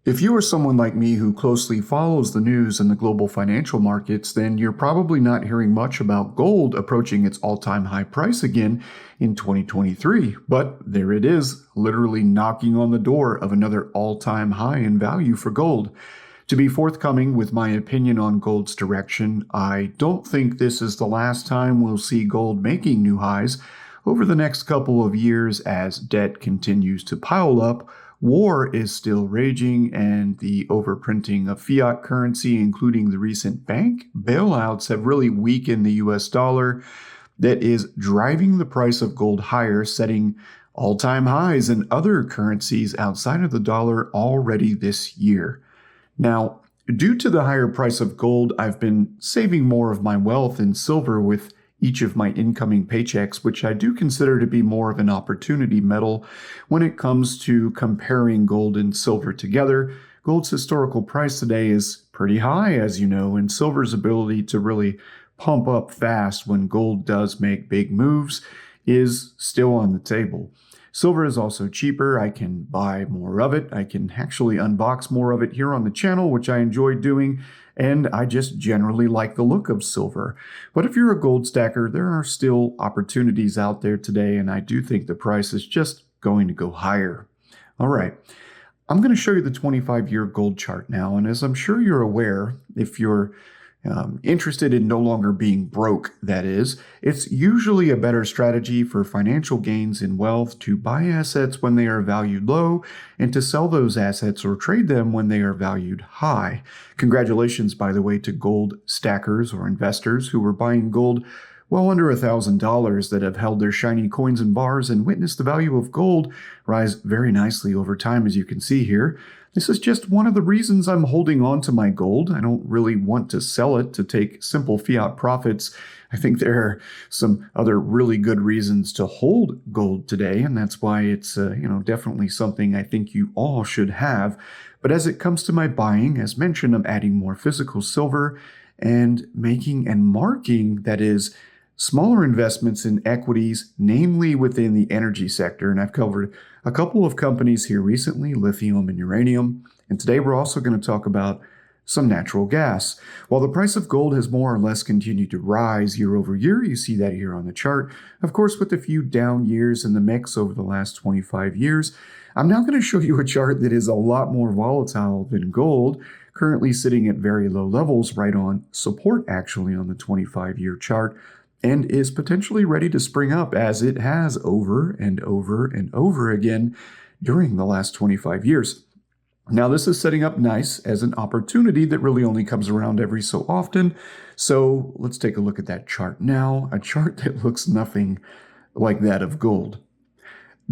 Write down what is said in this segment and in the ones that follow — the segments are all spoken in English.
If you are someone like me who closely follows the news and the global financial markets, then you're probably not hearing much about gold approaching its all-time high price again in 2023. But there it is, literally knocking on the door of another all-time high in value for gold. To be forthcoming with my opinion on gold's direction, I don't think this is the last time we'll see gold making new highs. Over the next couple of years, as debt continues to pile up, war is still raging, and the overprinting of fiat currency, including the recent bank bailouts, have really weakened the US dollar. That is driving the price of gold higher, setting all-time highs in other currencies outside of the dollar already this year. Now, due to the higher price of gold, I've been saving more of my wealth in silver with each of my incoming paychecks, which I do consider to be more of an opportunity metal when it comes to comparing gold and silver together. Gold's historical price today is pretty high, as you know, and silver's ability to really pump up fast when gold does make big moves is still on the table. Silver is also cheaper. I can buy more of it. I can actually unbox more of it here on the channel, which I enjoy doing, and I just generally like the look of silver. But if you're a gold stacker, there are still opportunities out there today, and I do think the price is just going to go higher. All right, I'm going to show you the 25-year gold chart now, and as I'm sure you're aware, if you're interested in no longer being broke, that is, it's usually a better strategy for financial gains in wealth to buy assets when they are valued low and to sell those assets or trade them when they are valued high. Congratulations, by the way, to gold stackers or investors who were buying gold well under $1,000 that have held their shiny coins and bars and witnessed the value of gold rise very nicely over time, as you can see here. This is just one of the reasons I'm holding on to my gold. I don't really want to sell it to take simple fiat profits. I think there are some other really good reasons to hold gold today, and that's why it's definitely something I think you all should have. But as it comes to my buying, as mentioned, I'm adding more physical silver and making and marking, that is, smaller investments in equities, namely within the energy sector. And I've covered a couple of companies here recently, lithium and uranium. And today we're also going to talk about some natural gas. While the price of gold has more or less continued to rise year over year, you see that here on the chart, of course, with a few down years in the mix over the last 25 years, I'm now going to show you a chart that is a lot more volatile than gold, currently sitting at very low levels, right on support actually on the 25-year chart, and is potentially ready to spring up as it has over and over and over again during the last 25 years. Now, this is setting up nice as an opportunity that really only comes around every so often. So let's take a look at that chart now, a chart that looks nothing like that of gold.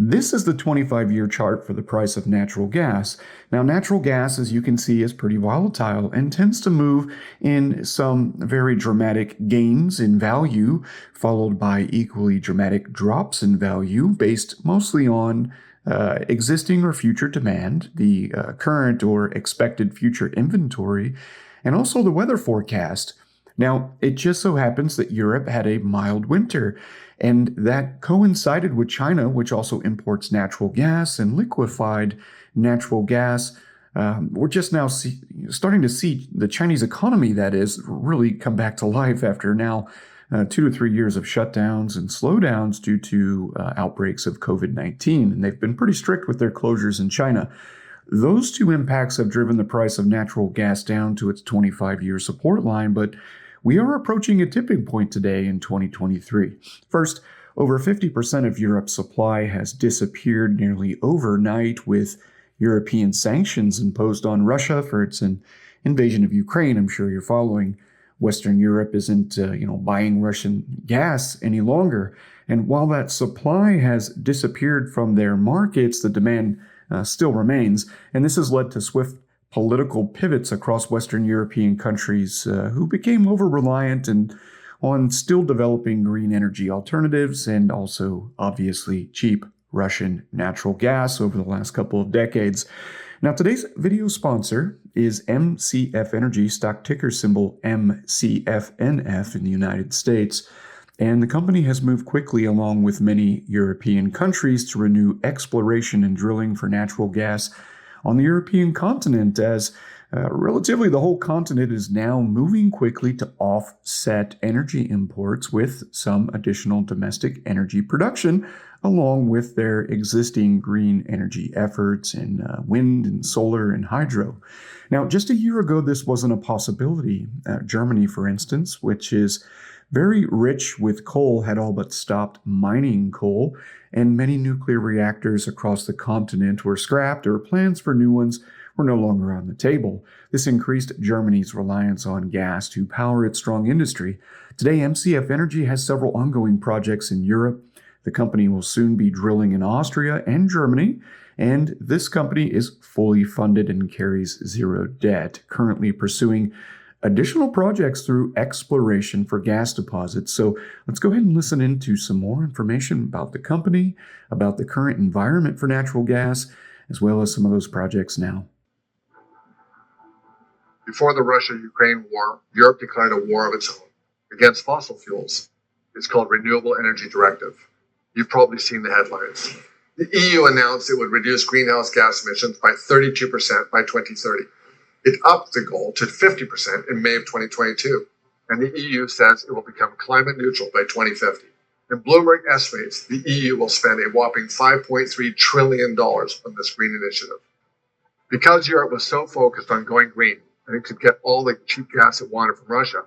This is the 25-year chart for the price of natural gas. Now, natural gas, as you can see, is pretty volatile and tends to move in some very dramatic gains in value, followed by equally dramatic drops in value based mostly on existing or future demand, the current or expected future inventory, and also the weather forecast. Now, it just so happens that Europe had a mild winter, and that coincided with China, which also imports natural gas and liquefied natural gas. We're just now starting to see the Chinese economy, that is, really come back to life after now 2 to 3 years of shutdowns and slowdowns due to outbreaks of COVID-19. And they've been pretty strict with their closures in China. Those two impacts have driven the price of natural gas down to its 25-year support line, but we are approaching a tipping point today in 2023. First, over 50% of Europe's supply has disappeared nearly overnight with European sanctions imposed on Russia for its invasion of Ukraine. I'm sure you're following. Western Europe isn't buying Russian gas any longer. And while that supply has disappeared from their markets, the demand still remains. And this has led to swift political pivots across Western European countries who became over-reliant and on still developing green energy alternatives and also, obviously, cheap Russian natural gas over the last couple of decades. Now, today's video sponsor is MCF Energy, stock ticker symbol MCFNF in the United States. And the company has moved quickly along with many European countries to renew exploration and drilling for natural gas on the European continent as relatively the whole continent is now moving quickly to offset energy imports with some additional domestic energy production, along with their existing green energy efforts in wind and solar and hydro. Now, just a year ago, this wasn't a possibility. Germany, for instance, which is very rich with coal, had all but stopped mining coal, and many nuclear reactors across the continent were scrapped, or plans for new ones were no longer on the table. This increased Germany's reliance on gas to power its strong industry. Today, MCF Energy has several ongoing projects in Europe. The company will soon be drilling in Austria and Germany, and this company is fully funded and carries zero debt, currently pursuing additional projects through exploration for gas deposits. So let's go ahead and listen into some more information about the company, about the current environment for natural gas, as well as some of those projects now. Before the Russia-Ukraine war, Europe declared a war of its own against fossil fuels. It's called Renewable Energy Directive. You've probably seen the headlines. The EU announced it would reduce greenhouse gas emissions by 32% by 2030. It upped the goal to 50% in May of 2022, and the EU says it will become climate neutral by 2050. And Bloomberg estimates the EU will spend a whopping $5.3 trillion on this green initiative. Because Europe was so focused on going green and it could get all the cheap gas it wanted from Russia,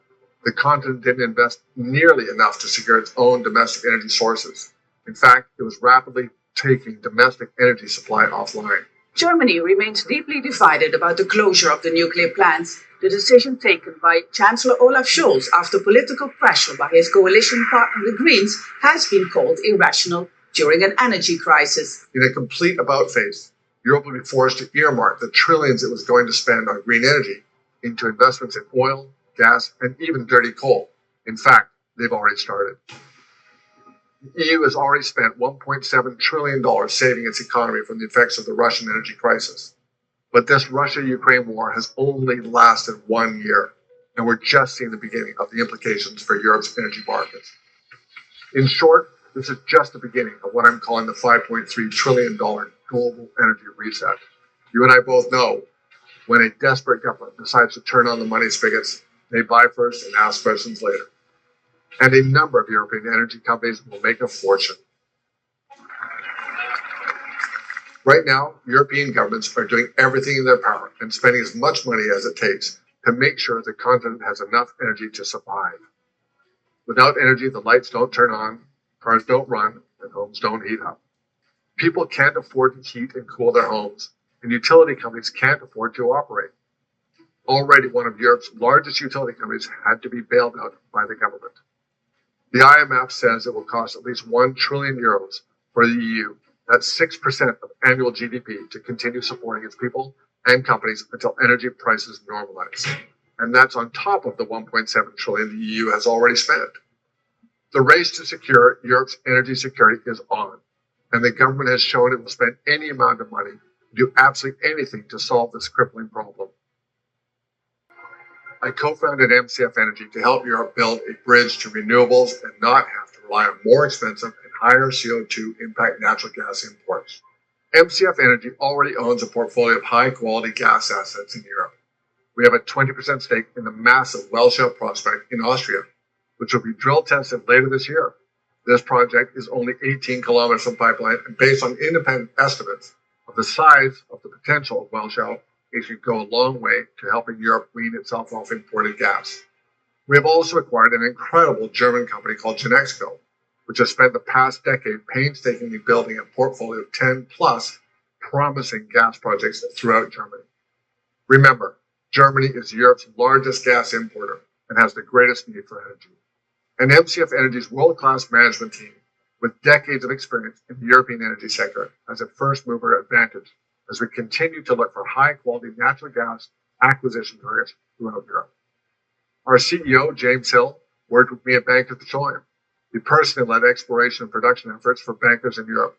the continent didn't invest nearly enough to secure its own domestic energy sources. In fact, it was rapidly taking domestic energy supply offline. Germany remains deeply divided about the closure of the nuclear plants, the decision taken by Chancellor Olaf Scholz after political pressure by his coalition partner, the Greens, has been called irrational during an energy crisis. In a complete about-face, Europe will be forced to earmark the trillions it was going to spend on green energy into investments in oil, gas, and even dirty coal. In fact, they've already started. The EU has already spent $1.7 trillion saving its economy from the effects of the Russian energy crisis. But this Russia-Ukraine war has only lasted 1 year, and we're just seeing the beginning of the implications for Europe's energy markets. In short, this is just the beginning of what I'm calling the $5.3 trillion global energy reset. You and I both know when a desperate government decides to turn on the money spigots, they buy first and ask questions later. And a number of European energy companies will make a fortune. Right now, European governments are doing everything in their power and spending as much money as it takes to make sure the continent has enough energy to survive. Without energy, the lights don't turn on, cars don't run, and homes don't heat up. People can't afford to heat and cool their homes, and utility companies can't afford to operate. Already, one of Europe's largest utility companies had to be bailed out by the government. The IMF says it will cost at least €1 trillion for the EU, that's 6% of annual GDP, to continue supporting its people and companies until energy prices normalize. And that's on top of the $1.7 trillion the EU has already spent. The race to secure Europe's energy security is on, and the government has shown it will spend any amount of money, do absolutely anything to solve this crippling problem. I co-founded MCF Energy to help Europe build a bridge to renewables and not have to rely on more expensive and higher CO2 impact natural gas imports. MCF Energy already owns a portfolio of high-quality gas assets in Europe. We have a 20% stake in the massive Welschau prospect in Austria, which will be drill tested later this year. This project is only 18 kilometers from pipeline, and based on independent estimates of the size of the potential of Welschau, it should go a long way to helping Europe wean itself off imported gas. We have also acquired an incredible German company called Genexco, which has spent the past decade painstakingly building a portfolio of 10 plus promising gas projects throughout Germany. Remember, Germany is Europe's largest gas importer and has the greatest need for energy. And MCF Energy's world-class management team, with decades of experience in the European energy sector, has a first-mover advantage as we continue to look for high-quality natural gas acquisition targets throughout Europe. Our CEO, James Hill, worked with me at Bankers Petroleum. He personally led exploration and production efforts for bankers in Europe.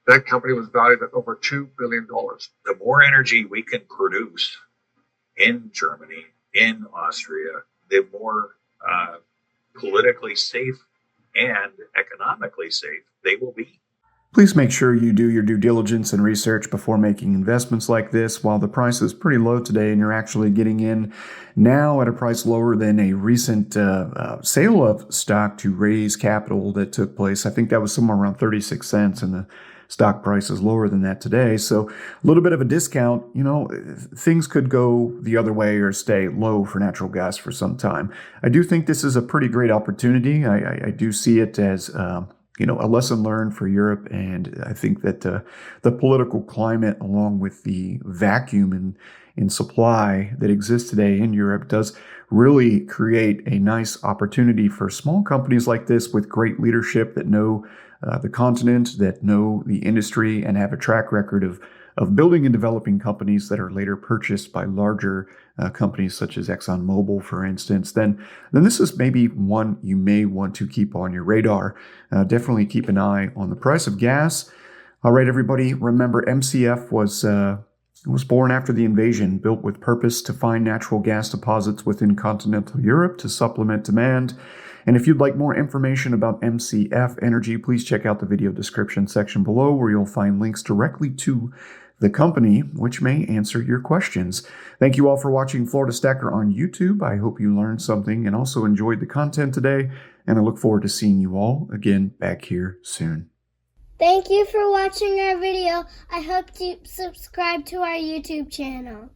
That company was valued at over $2 billion. The more energy we can produce in Germany, in Austria, the more politically safe and economically safe they will be. Please make sure you do your due diligence and research before making investments like this. While the price is pretty low today and you're actually getting in now at a price lower than a recent sale of stock to raise capital that took place, I think that was somewhere around 36 cents, and the stock price is lower than that today. So a little bit of a discount. Things could go the other way or stay low for natural gas for some time. I do think this is a pretty great opportunity. I do see it as a lesson learned for Europe. And I think that the political climate, along with the vacuum in supply that exists today in Europe, does really create a nice opportunity for small companies like this with great leadership that know the continent, that know the industry, and have a track record of building and developing companies that are later purchased by larger companies such as ExxonMobil, for instance, then this is maybe one you may want to keep on your radar. Definitely keep an eye on the price of gas. All right, everybody, remember MCF was born after the invasion, built with purpose to find natural gas deposits within continental Europe to supplement demand. And if you'd like more information about MCF Energy, please check out the video description section below, where you'll find links directly to the company, which may answer your questions. Thank you all for watching Florida Stacker on YouTube. I hope you learned something and also enjoyed the content today, and I look forward to seeing you all again back here soon. Thank you for watching our video. I hope you subscribe to our YouTube channel.